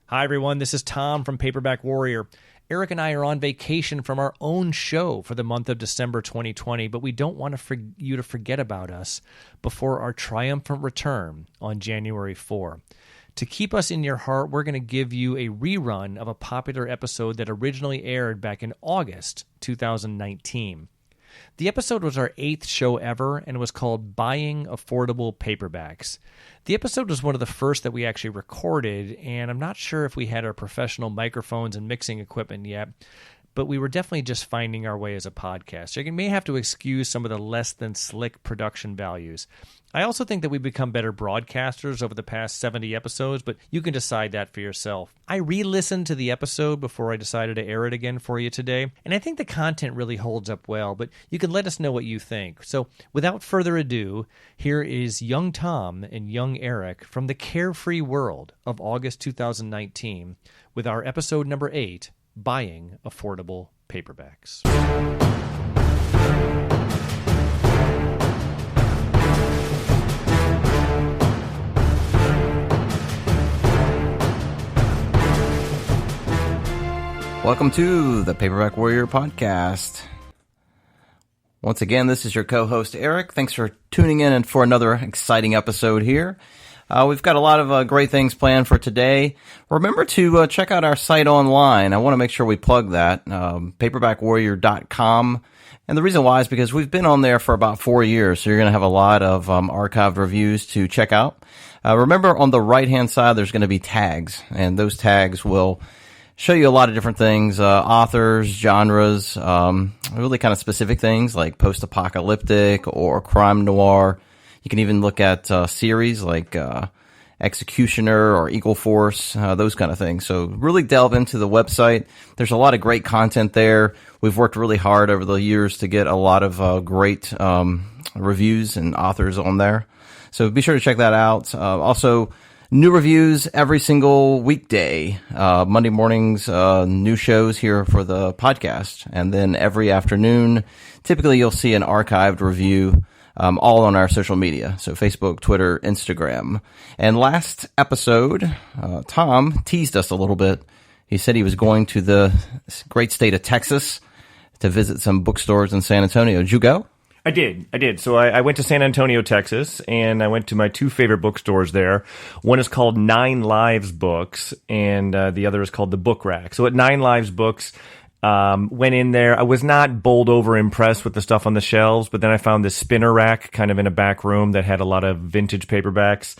Hi, everyone. This is Tom from Paperback Warrior. Eric and I are on vacation from our own show for the month of December 2020, but we don't want you to forget about us before our triumphant return on January 4. To keep us in your heart, we're going to give you a rerun of a popular episode that originally aired back in August 2019. The episode was our 8th show ever and was called Buying Affordable Paperbacks. The episode was one of the first that we actually recorded, and I'm not sure if we had our professional microphones and mixing equipment yet, but we were definitely just finding our way as a podcast. So you may have to excuse some of the less than slick production values. I also think that we've become better broadcasters over the past 70 episodes, but you can decide that for yourself. I re-listened to the episode before I decided to air it again for you today, and I think the content really holds up well, but you can let us know what you think. So without further ado, here is young Tom and young Eric from the carefree world of August 2019 with our episode number 8, Buying Affordable Paperbacks. Welcome to the Paperback Warrior podcast. Once again, this is your co-host Eric. Thanks for tuning in and for another exciting episode here. We've got a lot of great things planned for today. Remember to check out our site online. I want to make sure we plug that, paperbackwarrior.com. And the reason why is because we've been on there for about 4 years, so you're going to have a lot of archived reviews to check out. Remember, on the right-hand side, there's going to be tags, and those tags will show you a lot of different things, authors, genres, really kind of specific things like post-apocalyptic or crime noir. You can even look at series like Executioner or Equal Force, those kind of things. So really delve into the website. There's a lot of great content there. We've worked really hard over the years to get a lot of great reviews and authors on there. So be sure to check that out. Also, new reviews every single weekday. Monday mornings, new shows here for the podcast. And then every afternoon, typically you'll see an archived review, all on our social media. So Facebook, Twitter, Instagram. And last episode, Tom teased us a little bit. He said he was going to the great state of Texas to visit some bookstores in San Antonio. Did you go? I did. So I went to San Antonio, Texas, and I went to my 2 favorite bookstores there. One is called 9 Lives Books, and the other is called The Book Rack. So at 9 Lives Books, went in there. I was not bowled over impressed with the stuff on the shelves, but then I found this spinner rack kind of in a back room that had a lot of vintage paperbacks.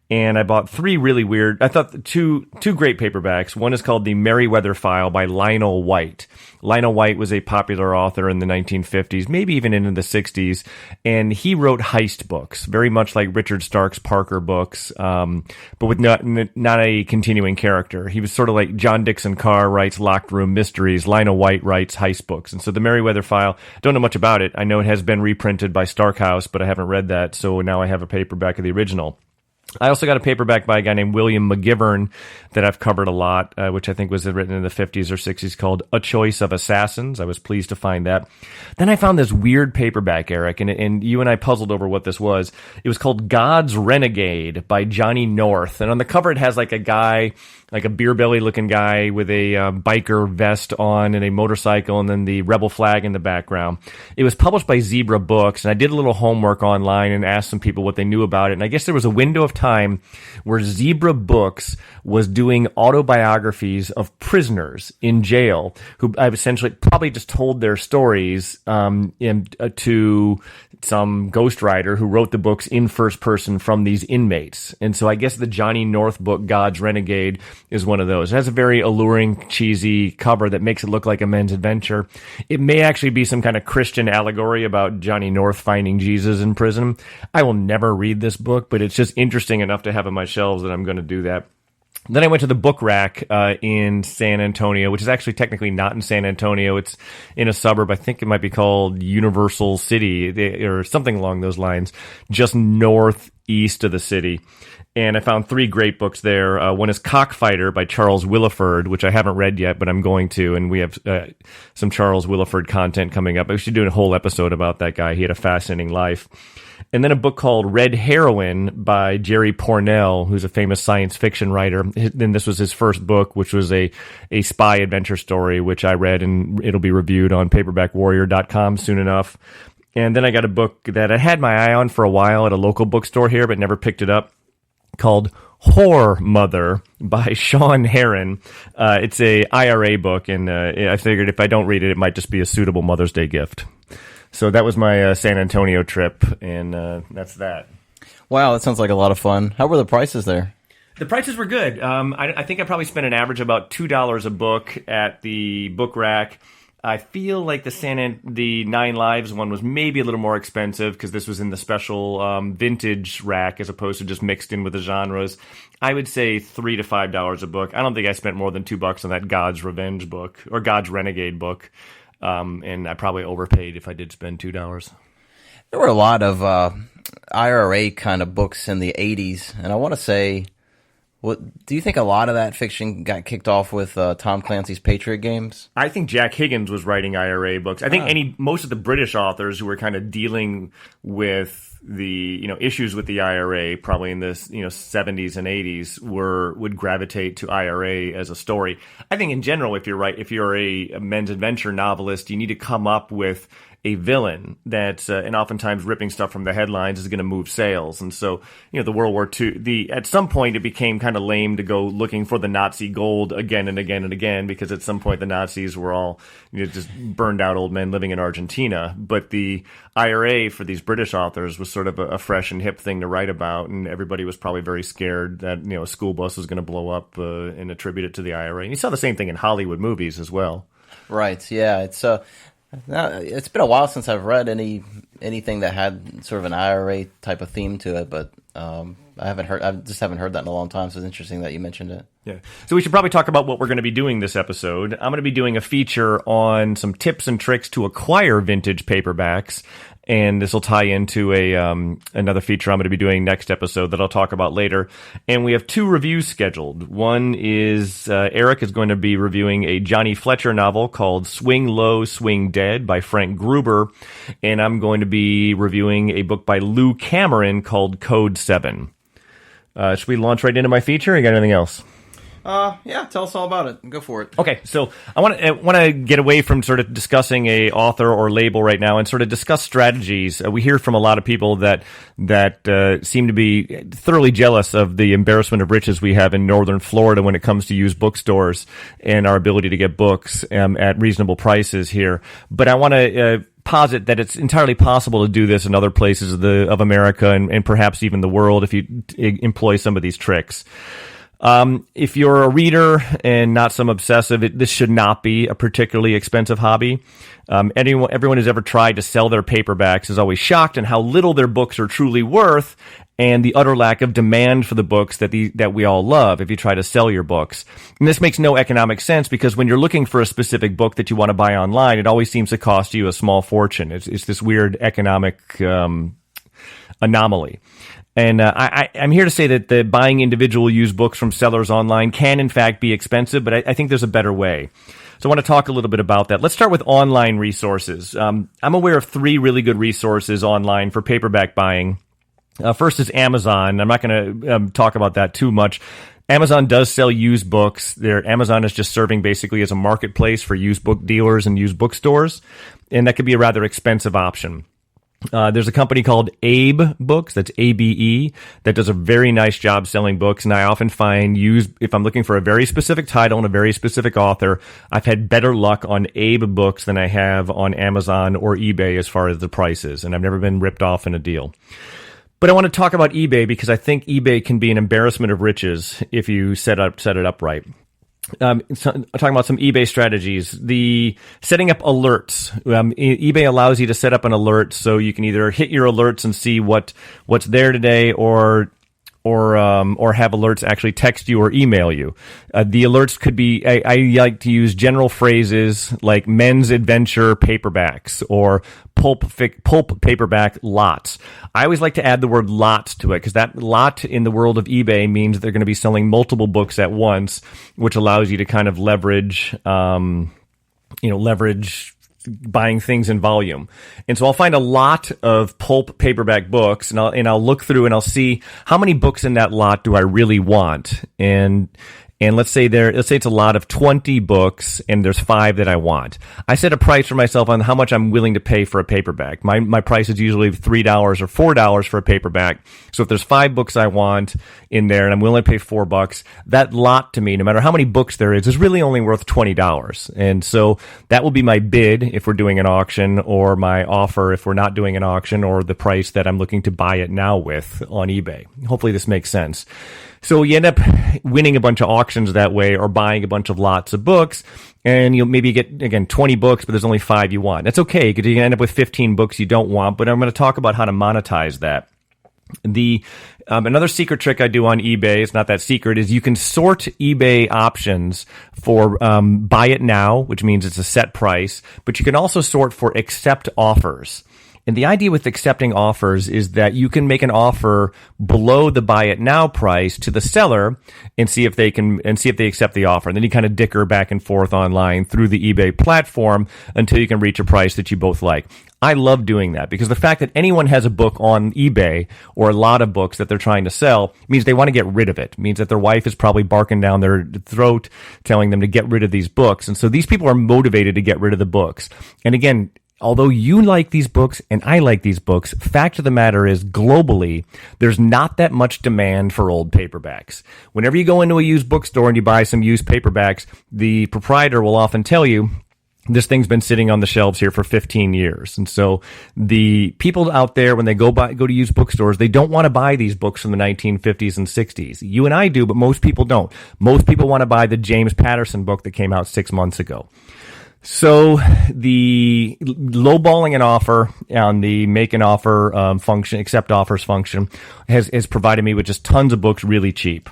And I bought 3 really weird, I thought two great paperbacks. One is called The Merriweather File by Lionel White. Lionel White was a popular author in the 1950s, maybe even into the 60s, and he wrote heist books, very much like Richard Stark's Parker books, but with not a continuing character. He was sort of like John Dixon Carr writes locked room mysteries, Lionel White writes heist books. And so The Merriweather File, don't know much about it. I know it has been reprinted by Starkhouse, but I haven't read that, so now I have a paperback of the original. I also got a paperback by a guy named William McGivern that I've covered a lot, which I think was written in the 50s or 60s, called A Choice of Assassins. I was pleased to find that. Then I found this weird paperback, Eric, and you and I puzzled over what this was. It was called God's Renegade by Johnny North. And on the cover it has like a guy, like a beer belly looking guy with a biker vest on and a motorcycle, and then the rebel flag in the background. It was published by Zebra Books, and I did a little homework online and asked some people what they knew about it. And I guess there was a window of time where Zebra Books was doing autobiographies of prisoners in jail who I've essentially probably just told their stories to some ghostwriter who wrote the books in first person from these inmates. And so I guess the Johnny North book, God's Renegade, is one of those. It has a very alluring, cheesy cover that makes it look like a men's adventure. It may actually be some kind of Christian allegory about Johnny North finding Jesus in prison. I will never read this book, but it's just interesting enough to have on my shelves that I'm going to do that. Then I went to the Book Rack in San Antonio, which is actually technically not in San Antonio. It's in a suburb. I think it might be called Universal City or something along those lines, just northeast of the city. And I found 3 great books there. One is Cockfighter by Charles Willeford, which I haven't read yet, but I'm going to. And we have some Charles Willeford content coming up. I should do a whole episode about that guy. He had a fascinating life. and then a book called Red Heroin by Jerry Pournelle, who's a famous science fiction writer. Then this was his first book, which was a spy adventure story, which I read, and it'll be reviewed on paperbackwarrior.com soon enough. And then I got a book that I had my eye on for a while at a local bookstore here, but never picked it up, called Whore Mother by Sean Heron. It's a IRA book, and I figured if I don't read it, it might just be a suitable Mother's Day gift. So that was my San Antonio trip, and that's that. Wow, that sounds like a lot of fun. How were the prices there? The prices were good. I think I probably spent an average about $2 a book at the book rack. I feel like the 9 Lives one was maybe a little more expensive because this was in the special vintage rack as opposed to just mixed in with the genres. I would say $3 to $5 a book. I don't think I spent more than $2 on that God's Revenge book or God's Renegade book, and I probably overpaid if I did spend $2. There were a lot of IRA kind of books in the 80s, and I want to say, do you think a lot of that fiction got kicked off with Tom Clancy's Patriot games? I think Jack Higgins was writing IRA books. I think most of the British authors who were kind of dealing with the issues with the IRA, probably in the 70s and 80s, would gravitate to IRA as a story. I think in general, if you're a men's adventure novelist, you need to come up with a villain that's and oftentimes ripping stuff from the headlines is going to move sales. And so, the World War II, at some point it became kind of lame to go looking for the Nazi gold again and again and again, because at some point the Nazis were all just burned out old men living in Argentina. But the IRA for these British authors was sort of a fresh and hip thing to write about, and everybody was probably very scared that a school bus was going to blow up and attribute it to the IRA. And you saw the same thing in Hollywood movies as well. Right. Yeah. It's been a while since I've read anything that had sort of an IRA type of theme to it, but I just haven't heard that in a long time. So it's interesting that you mentioned it. Yeah. So we should probably talk about what we're going to be doing this episode. I'm going to be doing a feature on some tips and tricks to acquire vintage paperbacks. And this will tie into another feature I'm going to be doing next episode that I'll talk about later. And we have 2 reviews scheduled. One is Eric is going to be reviewing a Johnny Fletcher novel called Swing Low, Swing Dead by Frank Gruber. And I'm going to be reviewing a book by Lou Cameron called Code 7. Should we launch right into my feature? Or you got anything else? Yeah, tell us all about it. Go for it. Okay, so I want to get away from sort of discussing a author or label right now and sort of discuss strategies. We hear from a lot of people that seem to be thoroughly jealous of the embarrassment of riches we have in northern Florida when it comes to used bookstores and our ability to get books at reasonable prices here. But I want to posit that it's entirely possible to do this in other places of America and perhaps even the world if you employ some of these tricks. If you're a reader and not some obsessive, this should not be a particularly expensive hobby. Everyone who's ever tried to sell their paperbacks is always shocked at how little their books are truly worth and the utter lack of demand for the books that we all love if you try to sell your books. And this makes no economic sense because when you're looking for a specific book that you want to buy online, it always seems to cost you a small fortune. It's this weird economic anomaly. And I'm here to say that the buying individual used books from sellers online can, in fact, be expensive, but I think there's a better way. So I want to talk a little bit about that. Let's start with online resources. I'm aware of 3 really good resources online for paperback buying. First is Amazon. I'm not going to talk about that too much. Amazon does sell used books. Amazon is just serving basically as a marketplace for used book dealers and used bookstores, and that could be a rather expensive option. There's a company called Abe Books, that's ABE, that does a very nice job selling books, and I often find if I'm looking for a very specific title and a very specific author, I've had better luck on Abe Books than I have on Amazon or eBay as far as the prices, and I've never been ripped off in a deal. But I want to talk about eBay because I think eBay can be an embarrassment of riches if you set it up right. Talking about some eBay strategies, the setting up alerts. eBay allows you to set up an alert so you can either hit your alerts and see what's there today, or have alerts actually text you or email you. The alerts could be, I like to use general phrases like men's adventure paperbacks or pulp paperback lots. I always like to add the word lot to it because that lot in the world of eBay means they're going to be selling multiple books at once, which allows you to kind of leverage buying things in volume. And so I'll find a lot of pulp paperback books, and I'll look through and I'll see how many books in that lot do I really want. And let's say it's a lot of 20 books and there's 5 that I want. I set a price for myself on how much I'm willing to pay for a paperback. My price is usually $3 or $4 for a paperback. So if there's 5 books I want in there and I'm willing to pay $4, that lot to me, no matter how many books there is really only worth $20. And so that will be my bid if we're doing an auction, or my offer if we're not doing an auction, or the price that I'm looking to buy it now with on eBay. Hopefully this makes sense. So you end up winning a bunch of auctions that way, or buying a bunch of lots of books, and you'll maybe get, again, 20 books, but there's only 5 you want. That's okay, because you can end up with 15 books you don't want, but I'm going to talk about how to monetize that. Another secret trick I do on eBay, it's not that secret, is you can sort eBay options for buy it now, which means it's a set price, but you can also sort for accept offers. And the idea with accepting offers is that you can make an offer below the buy it now price to the seller and see if they accept the offer. And then you kind of dicker back and forth online through the eBay platform until you can reach a price that you both like. I love doing that, because the fact that anyone has a book on eBay, or a lot of books that they're trying to sell, means they want to get rid of it. It means that their wife is probably barking down their throat telling them to get rid of these books. And so these people are motivated to get rid of the books. And again, although you like these books and I like these books, fact of the matter is, globally, there's not that much demand for old paperbacks. Whenever you go into a used bookstore and you buy some used paperbacks, the proprietor will often tell you, this thing's been sitting on the shelves here for 15 years. And so the people out there, when they go to used bookstores, they don't want to buy these books from the 1950s and 60s. You and I do, but most people don't. Most people want to buy the James Patterson book that came out 6 months ago. So the lowballing an offer on the make an offer function, accept offers function, has provided me with just tons of books really cheap.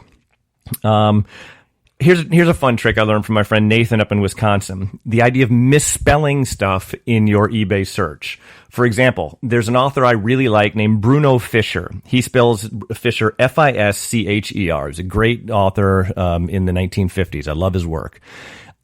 Here's a fun trick I learned from my friend Nathan up in Wisconsin. The idea of misspelling stuff in your eBay search. For example, there's an author I really like named Bruno Fischer. He spells Fischer Fischer. He's a great author in the 1950s. I love his work.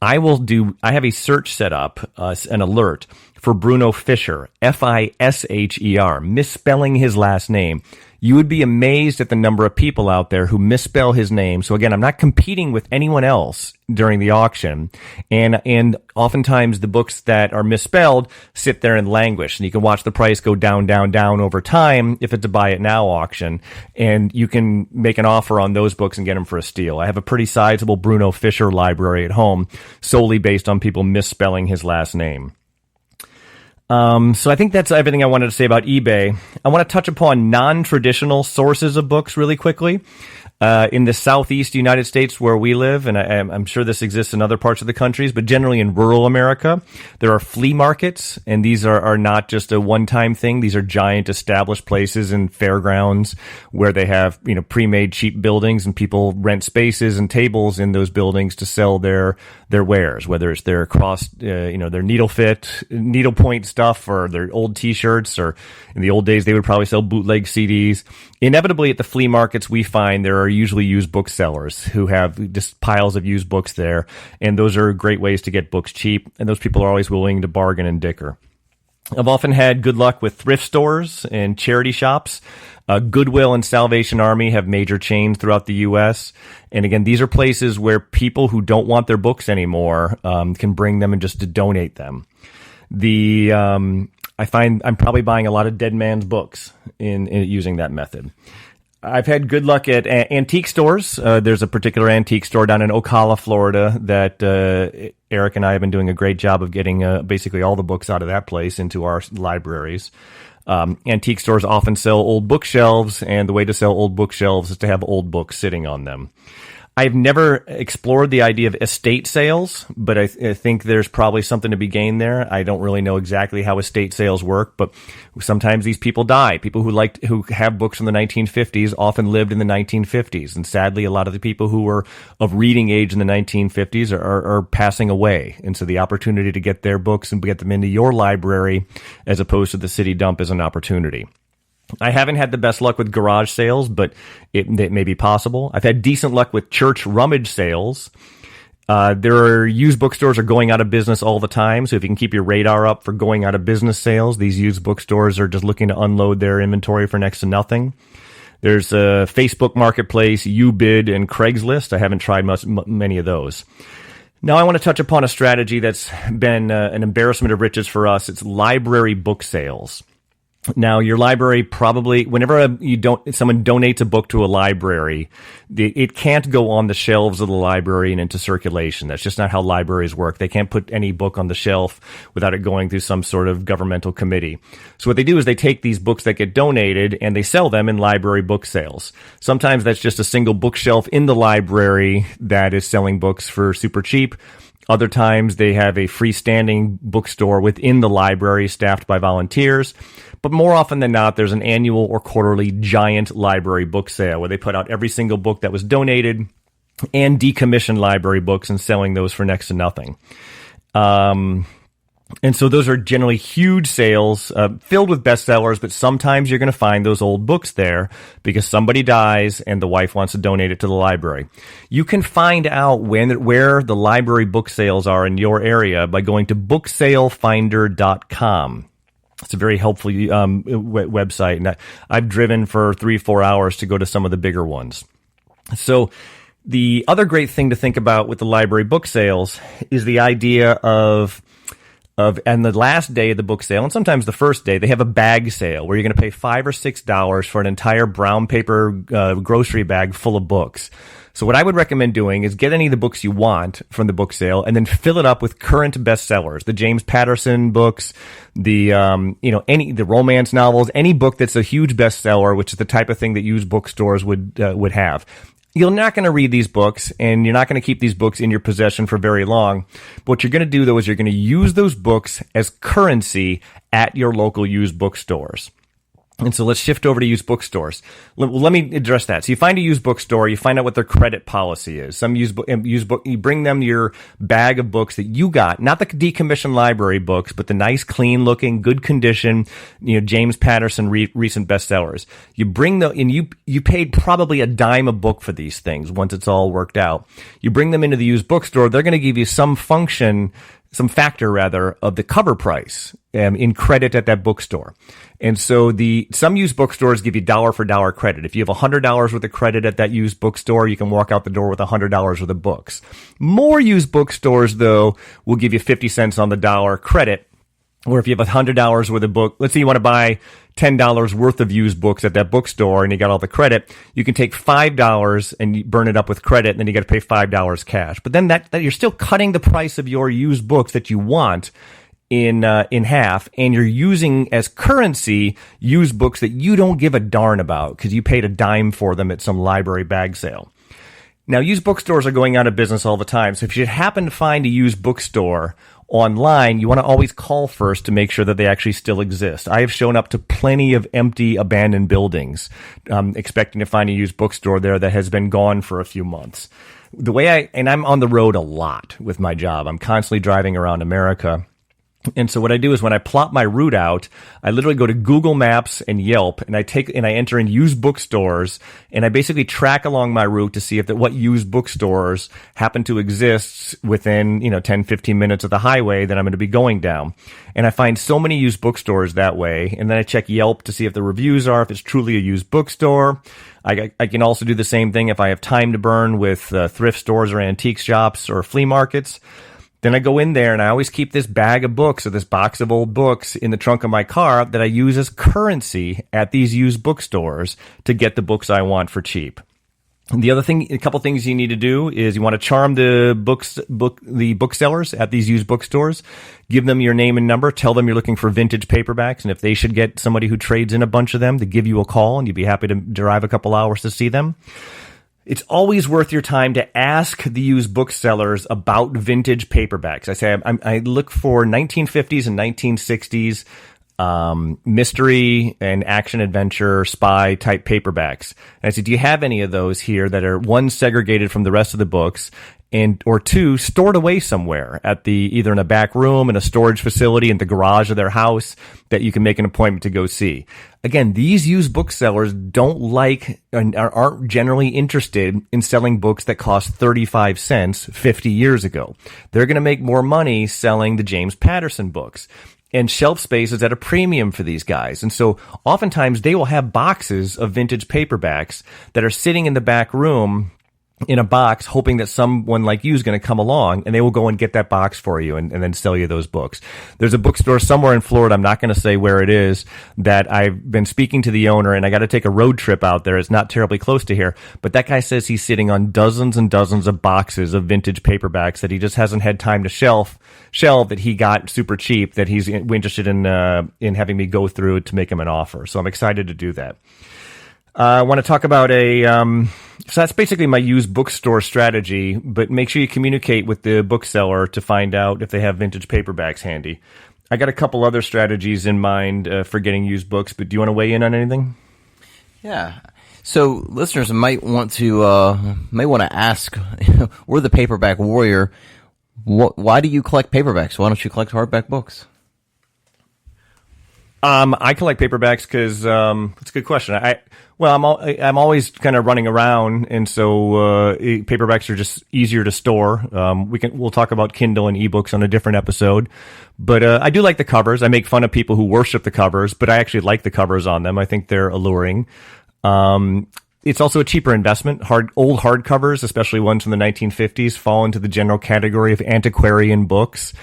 I have a search set up, an alert for Bruno Fischer, Fischer, misspelling his last name. You would be amazed at the number of people out there who misspell his name. So again, I'm not competing with anyone else during the auction. And oftentimes the books that are misspelled sit there and languish. And you can watch the price go down, down, down over time if it's a buy it now auction. And you can make an offer on those books and get them for a steal. I have a pretty sizable Bruno Fischer library at home, solely based on people misspelling his last name. So I think that's everything I wanted to say about eBay. I want to touch upon non-traditional sources of books really quickly. In the southeast United States where we live, and I'm sure this exists in other parts of the countries, but generally in rural America, there are flea markets, and these are not just a one-time thing. These are giant established places and fairgrounds where they have, pre-made cheap buildings, and people rent spaces and tables in those buildings to sell their wares, whether it's their their needlepoint stuff, or their old T-shirts, or in the old days they would probably sell bootleg CDs. Inevitably, at the flea markets, we find there are usually used booksellers who have just piles of used books there, and those are great ways to get books cheap, and those people are always willing to bargain and dicker. I've often had good luck with thrift stores and charity shops. Goodwill and Salvation Army have major chains throughout the U.S., and again, these are places where people who don't want their books anymore can bring them and just to donate them. I find I'm probably buying a lot of dead man's books in using that method. I've had good luck at antique stores. There's a particular antique store down in Ocala, Florida, that Eric and I have been doing a great job of getting basically all the books out of that place into our libraries. Antique stores often sell old bookshelves, and the way to sell old bookshelves is to have old books sitting on them. I've never explored the idea of estate sales, but I think there's probably something to be gained there. I don't really know exactly how estate sales work, but sometimes these people die. People who have books from the 1950s often lived in the 1950s, and sadly, a lot of the people who were of reading age in the 1950s are passing away. And so the opportunity to get their books and get them into your library as opposed to the city dump is an opportunity. I haven't had the best luck with garage sales, but it may be possible. I've had decent luck with church rummage sales. There are used bookstores are going out of business all the time. So if you can keep your radar up for going out of business sales, these used bookstores are just looking to unload their inventory for next to nothing. There's a Facebook Marketplace, UBid, and Craigslist. I haven't tried many of those. Now I want to touch upon a strategy that's been an embarrassment of riches for us. It's library book sales. Now, your library probably, whenever someone donates a book to a library, it can't go on the shelves of the library and into circulation. That's just not how libraries work. They can't put any book on the shelf without it going through some sort of governmental committee. So what they do is they take these books that get donated and they sell them in library book sales. Sometimes that's just a single bookshelf in the library that is selling books for super cheap. Other times they have a freestanding bookstore within the library staffed by volunteers. But more often than not, there's an annual or quarterly giant library book sale where they put out every single book that was donated and decommissioned library books and selling those for next to nothing. And so those are generally huge sales filled with bestsellers, but sometimes you're going to find those old books there because somebody dies and the wife wants to donate it to the library. You can find out where the library book sales are in your area by going to booksalefinder.com. It's a very helpful website, and I've driven for 3-4 hours to go to some of the bigger ones. So the other great thing to think about with the library book sales is the idea of and the last day of the book sale, and sometimes the first day, they have a bag sale where you're going to pay $5 or $6 for an entire brown paper grocery bag full of books. So what I would recommend doing is get any of the books you want from the book sale and then fill it up with current bestsellers, the James Patterson books, the romance novels, any book that's a huge bestseller, which is the type of thing that used bookstores would have. You're not going to read these books, and you're not going to keep these books in your possession for very long. But what you're going to do, though, is you're going to use those books as currency at your local used bookstores. And so let's shift over to used bookstores. Let me address that. So you find a used bookstore, you find out what their credit policy is. Some used book, you bring them your bag of books that you got, not the decommissioned library books, but the nice, clean looking, good condition, James Patterson recent bestsellers. You bring and you paid probably a dime a book for these things once it's all worked out. You bring them into the used bookstore, they're going to give you some factor of the cover price in credit at that bookstore. And so some used bookstores give you dollar for dollar credit. If you have $100 worth of credit at that used bookstore, you can walk out the door with $100 worth of books. More used bookstores, though, will give you 50 cents on the dollar credit. Or if you have $100 worth of book, let's say you want to buy $10 worth of used books at that bookstore and you got all the credit, you can take $5 and you burn it up with credit, and then you got to pay $5 cash. But then that you're still cutting the price of your used books that you want in half, and you're using as currency used books that you don't give a darn about because you paid a dime for them at some library bag sale. Now, used bookstores are going out of business all the time, so if you happen to find a used bookstore online, you want to always call first to make sure that they actually still exist. I have shown up to plenty of empty, abandoned buildings, expecting to find a used bookstore there that has been gone for a few months. I'm on the road a lot with my job. I'm constantly driving around America. And so what I do is when I plot my route out, I literally go to Google Maps and Yelp, and I enter in used bookstores, and I basically track along my route to see what used bookstores happen to exist within 10, 15 minutes of the highway that I'm going to be going down. And I find so many used bookstores that way, and then I check Yelp to see if the reviews are, if it's truly a used bookstore. I can also do the same thing if I have time to burn with thrift stores or antique shops or flea markets. Then I go in there and I always keep this bag of books or this box of old books in the trunk of my car that I use as currency at these used bookstores to get the books I want for cheap. And a couple things you need to do is you want to charm the booksellers at these used bookstores. Give them your name and number. Tell them you're looking for vintage paperbacks, and if they should get somebody who trades in a bunch of them to give you a call, and you'd be happy to drive a couple hours to see them. It's always worth your time to ask the used booksellers about vintage paperbacks. I look for 1950s and 1960s mystery and action adventure spy type paperbacks. And I said, do you have any of those here that are, one, segregated from the rest of the books, and or two, stored away somewhere at either in a back room, in a storage facility, in the garage of their house that you can make an appointment to go see. Again, these used booksellers don't like and aren't generally interested in selling books that cost 35 cents 50 years ago. They're going to make more money selling the James Patterson books. And shelf space is at a premium for these guys. And so oftentimes they will have boxes of vintage paperbacks that are sitting in the back room in a box, hoping that someone like you is going to come along, and they will go and get that box for you and then sell you those books. There's a bookstore somewhere in Florida, I'm not going to say where it is, that I've been speaking to the owner, and I got to take a road trip out there. It's not terribly close to here, but that guy says he's sitting on dozens and dozens of boxes of vintage paperbacks that he just hasn't had time to shelve that he got super cheap, that he's interested in having me go through to make him an offer. So I'm excited to do that. I want to talk about so that's basically my used bookstore strategy, but make sure you communicate with the bookseller to find out if they have vintage paperbacks handy. I got a couple other strategies in mind for getting used books, but do you want to weigh in on anything? Yeah. So listeners might want to ask, we're the paperback warrior. Why do you collect paperbacks? Why don't you collect hardback books? I collect paperbacks because it's a good question. I'm always kind of running around, and so paperbacks are just easier to store. We'll talk about Kindle and ebooks on a different episode, but I do like the covers. I make fun of people who worship the covers, but I actually like the covers on them. I think they're alluring. It's also a cheaper investment. Old hardcovers, especially ones from the 1950s, fall into the general category of antiquarian books,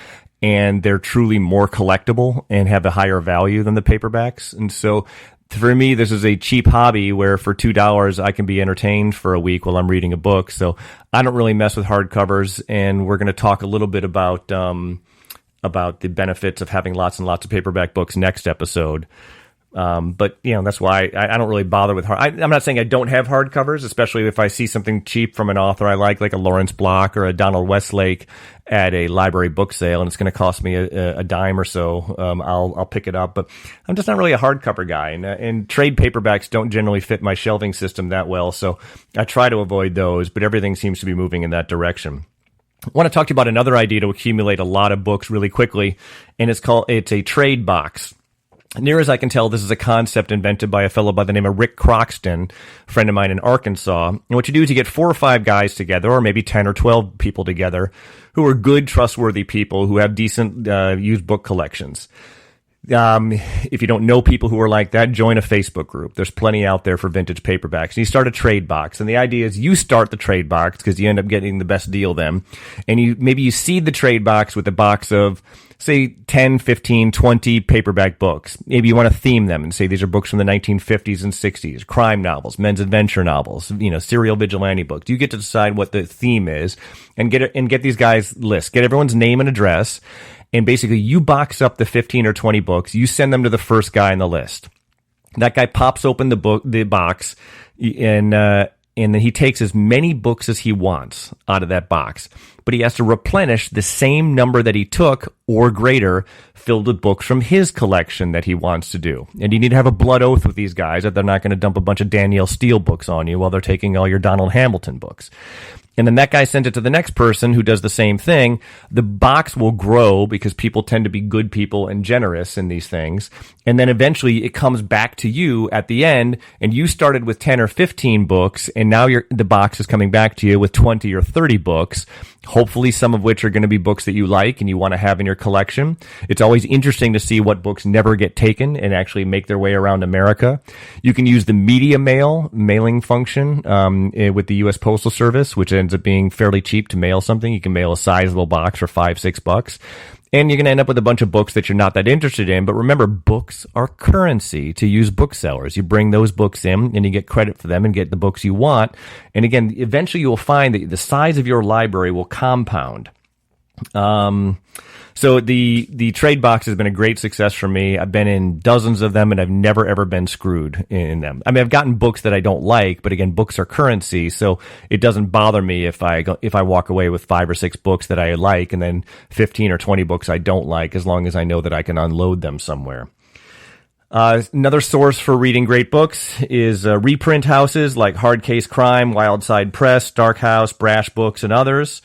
and they're truly more collectible and have a higher value than the paperbacks. And so for me, this is a cheap hobby where for $2, I can be entertained for a week while I'm reading a book. So I don't really mess with hardcovers, and we're going to talk a little bit about the benefits of having lots and lots of paperback books next episode. But that's why I don't really bother with I'm not saying I don't have hardcovers, especially if I see something cheap from an author I like a Lawrence Block or a Donald Westlake at a library book sale, and it's going to cost me a dime or so. I'll pick it up, but I'm just not really a hardcover guy, and trade paperbacks don't generally fit my shelving system that well, so I try to avoid those, but everything seems to be moving in that direction. I want to talk to you about another idea to accumulate a lot of books really quickly, and it's a trade box. Near as I can tell, this is a concept invented by a fellow by the name of Rick Croxton, a friend of mine in Arkansas. And what you do is you get 4 or 5 guys together, or maybe 10 or 12 people together, who are good, trustworthy people who have decent used book collections. If you don't know people who are like that, join a Facebook group. There's plenty out there for vintage paperbacks. And you start a trade box. And the idea is you start the trade box because you end up getting the best deal then. And maybe you seed the trade box with a box of, say, 10, 15, 20 paperback books. Maybe you want to theme them and say these are books from the 1950s and 60s, crime novels, men's adventure novels, serial vigilante books. You get to decide what the theme is and get these guys lists. Get everyone's name and address. And basically, you box up the 15 or 20 books. You send them to the first guy on the list. That guy pops open the box, and then he takes as many books as he wants out of that box. But he has to replenish the same number that he took or greater, filled with books from his collection that he wants to do. And you need to have a blood oath with these guys that they're not going to dump a bunch of Danielle Steele books on you while they're taking all your Donald Hamilton books. And then that guy sends it to the next person who does the same thing. The box will grow because people tend to be good people and generous in these things. And then eventually it comes back to you at the end, and you started with 10 or 15 books, and now the box is coming back to you with 20 or 30 books, hopefully some of which are going to be books that you like and you want to have in your collection. It's always interesting to see what books never get taken and actually make their way around America. You can use the media mailing function with the U.S. Postal Service, which ends up being fairly cheap to mail something. You can mail a sizable box for $5-6. And you're going to end up with a bunch of books that you're not that interested in. But remember, books are currency to used booksellers. You bring those books in and you get credit for them and get the books you want. And again, eventually you will find that the size of your library will compound. So the trade box has been a great success for me. I've been in dozens of them, and I've never, ever been screwed in them. I mean, I've gotten books that I don't like, but again, books are currency, so it doesn't bother me if I walk away with 5 or 6 books that I like and then 15 or 20 books I don't like, as long as I know that I can unload them somewhere. Another source for reading great books is reprint houses like Hard Case Crime, Wildside Press, Dark House, Brash Books, and others.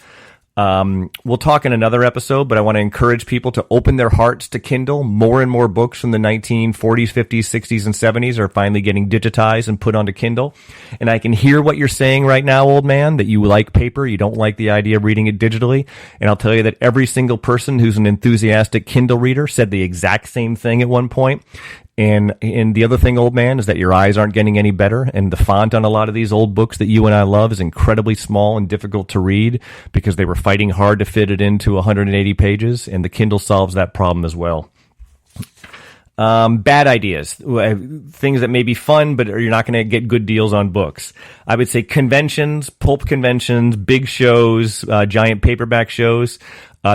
We'll talk in another episode, but I want to encourage people to open their hearts to Kindle. More and more books from the 1940s, 50s, 60s, and 70s are finally getting digitized and put onto Kindle. And I can hear what you're saying right now, old man, that you like paper. You don't like the idea of reading it digitally. And I'll tell you that every single person who's an enthusiastic Kindle reader said the exact same thing at one point. And the other thing, old man, is that your eyes aren't getting any better, and the font on a lot of these old books that you and I love is incredibly small and difficult to read because they were fighting hard to fit it into 180 pages, and the Kindle solves that problem as well. Bad ideas, things that may be fun, but you're not going to get good deals on books. I would say conventions, pulp conventions, big shows, giant paperback shows.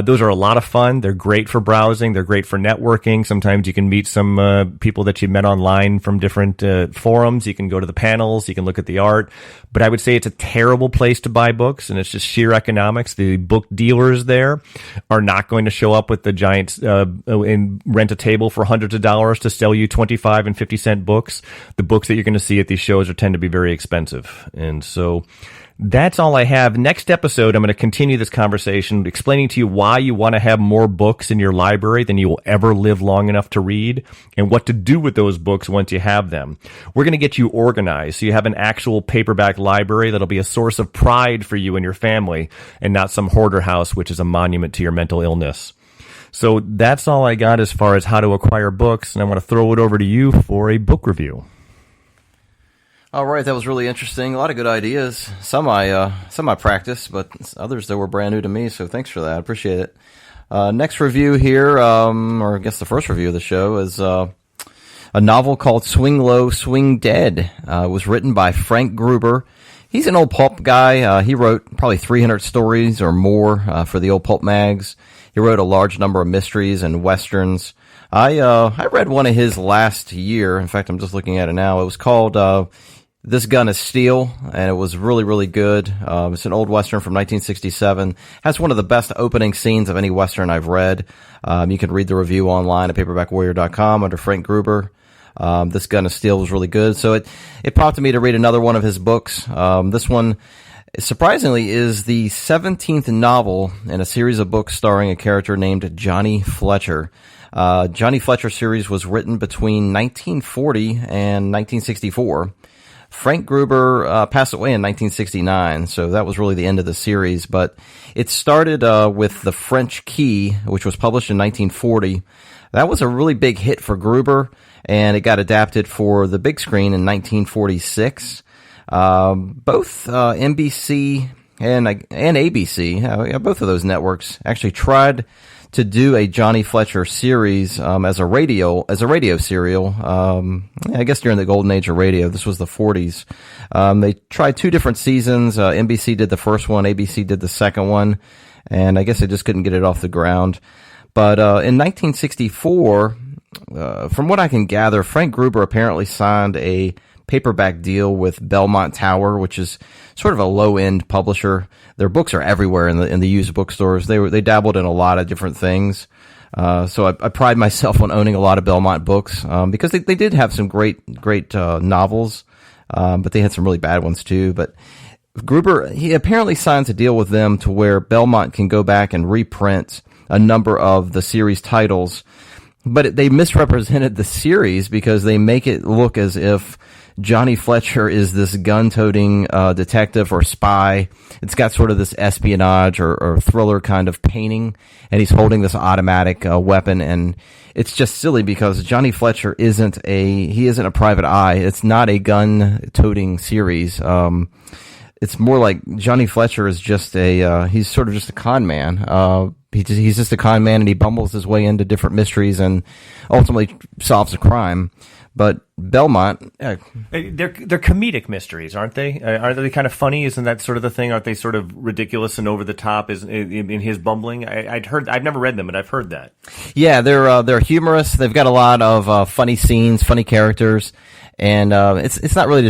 Those are a lot of fun. They're great for browsing. They're great for networking. Sometimes you can meet some people that you met online from different forums. You can go to the panels. You can look at the art. But I would say it's a terrible place to buy books, and it's just sheer economics. The book dealers there are not going to show up with the giant and rent a table for hundreds of dollars to sell you 25 and 50-cent books. The books that you're going to see at these shows tend to be very expensive. And so that's all I have. Next episode, I'm going to continue this conversation, explaining to you why you want to have more books in your library than you will ever live long enough to read, and what to do with those books once you have them. We're going to get you organized so you have an actual paperback library that'll be a source of pride for you and your family, and not some hoarder house, which is a monument to your mental illness. So that's all I got as far as how to acquire books, and I want to throw it over to you for a book review. All right, that was really interesting. A lot of good ideas. Some I practiced, but others that were brand new to me. So thanks for that. I appreciate it. Next review here, or I guess the first review of the show, is a novel called Swing Low, Swing Dead. It was written by Frank Gruber. He's an old pulp guy. He wrote probably 300 stories or more for the old pulp mags. He wrote a large number of mysteries and westerns. I read one of his last year. In fact, I'm just looking at it now. It was called This Gun is Steel, and it was really, really good. It's an old Western from 1967. Has one of the best opening scenes of any Western I've read. You can read the review online at paperbackwarrior.com under Frank Gruber. This Gun is Steel was really good. So it prompted me to read another one of his books. This one, surprisingly, is the 17th novel in a series of books starring a character named Johnny Fletcher. Johnny Fletcher series was written between 1940 and 1964. Frank Gruber passed away in 1969, so that was really the end of the series. But it started with The French Key, which was published in 1940. That was a really big hit for Gruber, and it got adapted for the big screen in 1946. Both NBC and ABC, both of those networks actually tried to do a Johnny Fletcher series as a radio serial. I guess during the golden age of radio, this was the 40s. They tried two different seasons. NBC did the first one, ABC did the second one, and I guess they just couldn't get it off the ground. But in 1964, from what I can gather, Frank Gruber apparently signed a paperback deal with Belmont Tower, which is sort of a low-end publisher. Their books are everywhere in the used bookstores. They dabbled in a lot of different things. So I pride myself on owning a lot of Belmont books because they did have some great novels, but they had some really bad ones too. But Gruber, he apparently signs a deal with them to where Belmont can go back and reprint a number of the series titles. But they misrepresented the series because they make it look as if Johnny Fletcher is this gun-toting detective or spy. It's got sort of this espionage or thriller kind of painting, and he's holding this automatic weapon, and it's just silly because Johnny Fletcher isn't a private eye. It's not a gun-toting series. It's more like Johnny Fletcher is just he's sort of just a con man. He's just a con man, and he bumbles his way into different mysteries and ultimately solves a crime. But Belmont, they're comedic mysteries, aren't they? Aren't they kind of funny? Isn't that sort of the thing? Aren't they sort of ridiculous and over the top? Is in his bumbling? I've never read them, but I've heard that. Yeah, they're humorous. They've got a lot of funny scenes, funny characters, and it's not really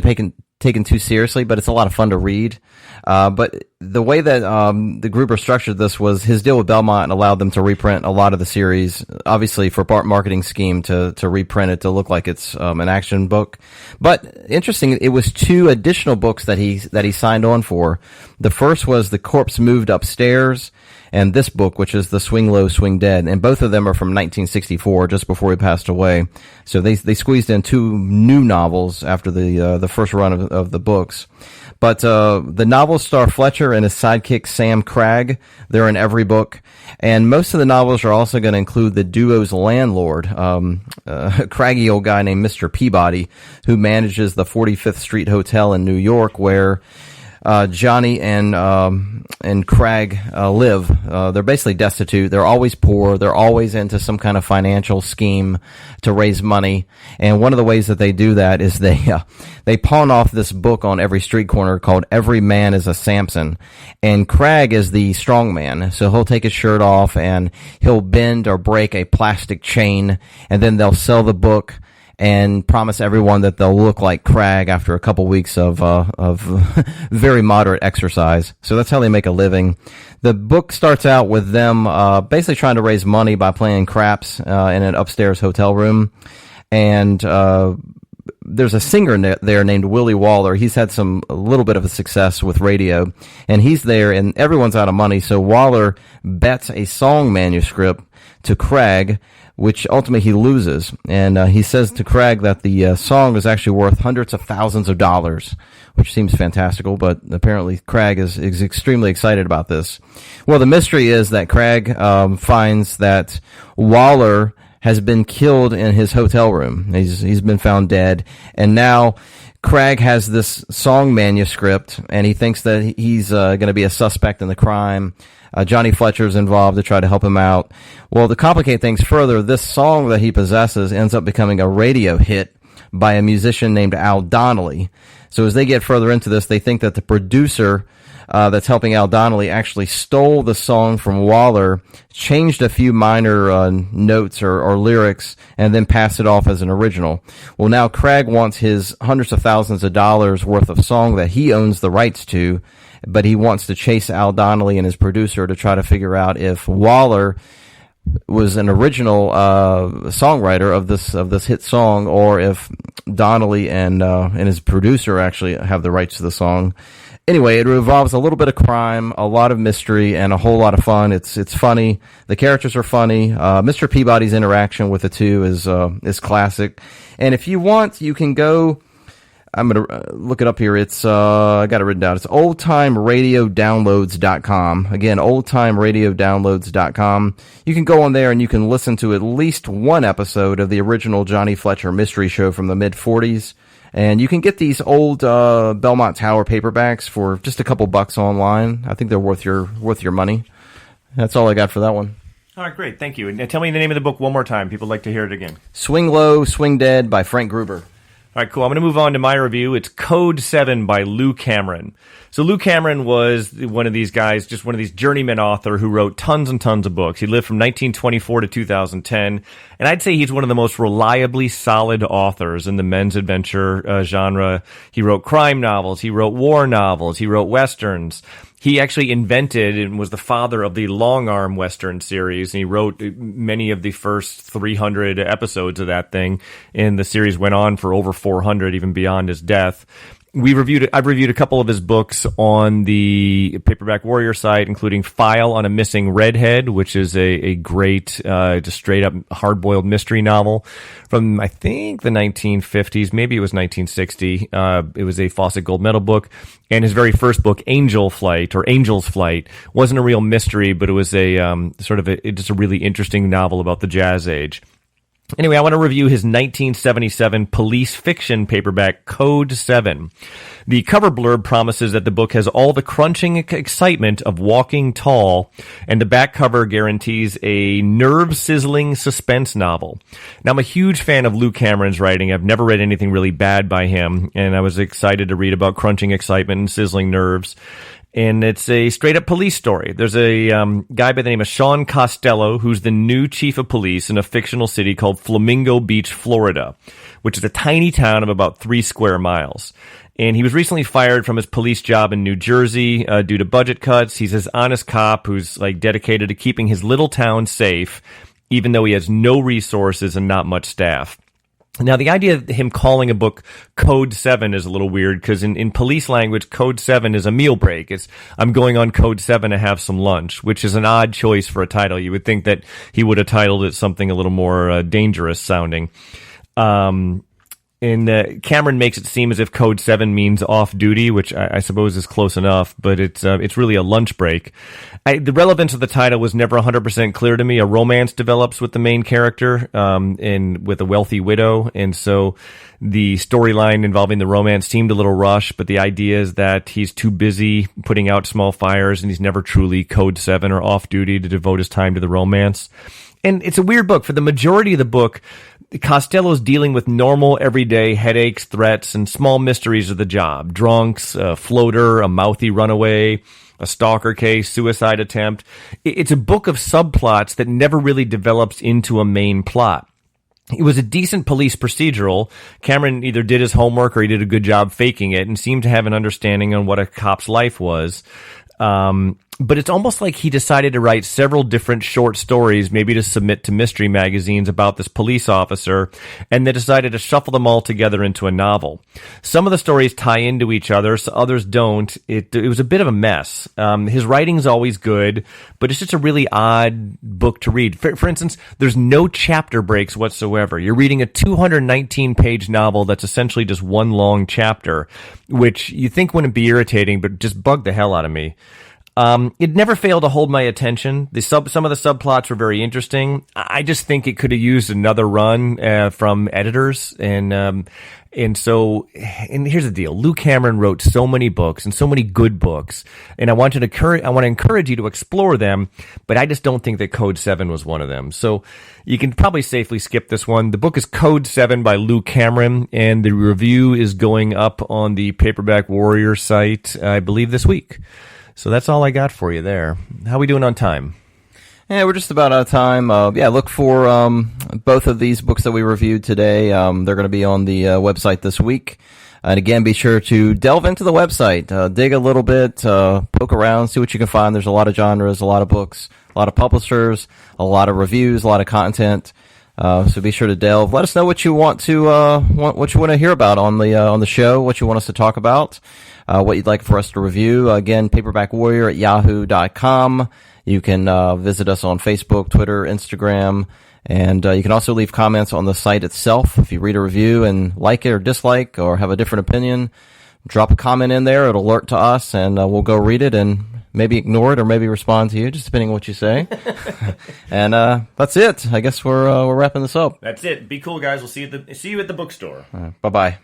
taken too seriously, but it's a lot of fun to read. But the way that the Gruber structured this was his deal with Belmont allowed them to reprint a lot of the series, obviously for marketing scheme to reprint it to look like it's an action book. But interesting, it was 2 additional books that he signed on for. The first was The Corpse Moved Upstairs, and this book, which is The Swing Low, Swing Dead, and both of them are from 1964, just before he passed away. So they squeezed in 2 new novels after the first run of the books. But the novels star Fletcher and his sidekick Sam Cragg. They're in every book. And most of the novels are also going to include the duo's landlord, a craggy old guy named Mr. Peabody, who manages the 45th Street Hotel in New York, where Johnny and Craig live. They're basically destitute. They're always poor. They're always into some kind of financial scheme to raise money. And one of the ways that they do that is they pawn off this book on every street corner called Every Man is a Samson. And Craig is the strong man. So he'll take his shirt off and he'll bend or break a plastic chain, and then they'll sell the book and promise everyone that they'll look like Cragg after a couple weeks of very moderate exercise. So that's how they make a living. The book starts out with them basically trying to raise money by playing craps in an upstairs hotel room. And there's a singer there named Willie Waller. He's had a little bit of a success with radio, and he's there, and everyone's out of money. So Waller bets a song manuscript to Craig, which ultimately he loses. And he says to Craig that the song is actually worth hundreds of thousands of dollars, which seems fantastical, but apparently Craig is extremely excited about this. Well, the mystery is that Craig finds that Waller has been killed in his hotel room. He's been found dead, and now Craig has this song manuscript, and he thinks that he's going to be a suspect in the crime. Johnny Fletcher's involved to try to help him out. Well, to complicate things further, this song that he possesses ends up becoming a radio hit by a musician named Al Donnelly. So as they get further into this, they think that the producer that's helping Al Donnelly actually stole the song from Waller, changed a few minor notes or lyrics, and then passed it off as an original. Well, now Craig wants his hundreds of thousands of dollars worth of song that he owns the rights to, but he wants to chase Al Donnelly and his producer to try to figure out if Waller was an original songwriter of this hit song, or if Donnelly and his producer actually have the rights to the song. Anyway, it involves a little bit of crime, a lot of mystery, and a whole lot of fun. It's funny. The characters are funny. Mr. Peabody's interaction with the two is classic. And if you want, you can go. I'm going to look it up here. It's I got it written down. It's oldtimeradiodownloads.com. Again, oldtimeradiodownloads.com. You can go on there and you can listen to at least one episode of the original Johnny Fletcher mystery show from the mid-40s. And you can get these old Belmont Tower paperbacks for just a couple bucks online. I think they're worth your money. That's all I got for that one. All right, great. Thank you. And tell me the name of the book one more time. People like to hear it again. Swing Low, Swing Dead by Frank Gruber. All right, cool. I'm going to move on to my review. It's Code 7 by Lou Cameron. So Lou Cameron was one of these guys, just one of these journeyman author who wrote tons and tons of books. He lived from 1924 to 2010, and I'd say he's one of the most reliably solid authors in the men's adventure genre. He wrote crime novels, he wrote war novels, he wrote westerns. He actually invented and was the father of the Long Arm Western series, and he wrote many of the first 300 episodes of that thing, and the series went on for over 400, even beyond his death. I've reviewed a couple of his books on the Paperback Warrior site, including File on a Missing Redhead, which is a great, just straight up hard-boiled mystery novel from, I think, the 1950s. Maybe it was 1960. It was a Fawcett Gold Medal book. And his very first book, Angel's Flight, wasn't a real mystery, but it was just a really interesting novel about the Jazz Age. Anyway, I want to review his 1977 police fiction paperback, Code 7. The cover blurb promises that the book has all the crunching excitement of Walking Tall, and the back cover guarantees a nerve-sizzling suspense novel. Now, I'm a huge fan of Lou Cameron's writing. I've never read anything really bad by him, and I was excited to read about crunching excitement and sizzling nerves. And it's a straight-up police story. There's a guy by the name of Sean Costello, who's the new chief of police in a fictional city called Flamingo Beach, Florida, which is a tiny town of about 3 square miles. And he was recently fired from his police job in New Jersey due to budget cuts. He's this honest cop who's like dedicated to keeping his little town safe, even though he has no resources and not much staff. Now, the idea of him calling a book Code 7 is a little weird because in police language, Code 7 is a meal break. It's, I'm going on Code 7 to have some lunch, which is an odd choice for a title. You would think that he would have titled it something a little more dangerous sounding. And Cameron makes it seem as if Code 7 means off duty, which I suppose is close enough, but it's really a lunch break. The relevance of the title was never 100% clear to me. A romance develops with the main character, and with a wealthy widow, and so the storyline involving the romance seemed a little rushed, but the idea is that he's too busy putting out small fires, and he's never truly Code 7 or off duty to devote his time to the romance. And it's a weird book. For the majority of the book, Costello's dealing with normal, everyday headaches, threats, and small mysteries of the job. Drunks, a floater, a mouthy runaway, a stalker case, suicide attempt. It's a book of subplots that never really develops into a main plot. It was a decent police procedural. Cameron either did his homework or he did a good job faking it and seemed to have an understanding on what a cop's life was. But it's almost like he decided to write several different short stories, maybe to submit to mystery magazines about this police officer, and then decided to shuffle them all together into a novel. Some of the stories tie into each other, so others don't. It was a bit of a mess. His writing's always good, but it's just a really odd book to read. For instance, there's no chapter breaks whatsoever. You're reading a 219-page novel that's essentially just one long chapter, which you think wouldn't be irritating, but just bugged the hell out of me. It never failed to hold my attention. Some of the subplots were very interesting. I just think it could have used another run from editors, and here's the deal: Lou Cameron wrote so many books and so many good books, and I want to encourage you to explore them. But I just don't think that Code 7 was one of them. So you can probably safely skip this one. The book is Code 7 by Lou Cameron, and the review is going up on the Paperback Warrior site, I believe, this week. So that's all I got for you there. How are we doing on time? Yeah, we're just about out of time. Look for both of these books that we reviewed today. They're going to be on the website this week. And again, be sure to delve into the website, dig a little bit, poke around, see what you can find. There's a lot of genres, a lot of books, a lot of publishers, a lot of reviews, a lot of content. So be sure to delve. Let us know what you want to hear about on the show, what you want us to talk about. What you'd like for us to review. Again, paperbackwarrior@yahoo.com. You can visit us on Facebook, Twitter, Instagram, and you can also leave comments on the site itself. If you read a review and like it or dislike or have a different opinion, drop a comment in there. It'll alert to us, and we'll go read it and maybe ignore it or maybe respond to you, just depending on what you say. And that's it. I guess we're wrapping this up. That's it. Be cool, guys. We'll see you at the bookstore. Bye-bye.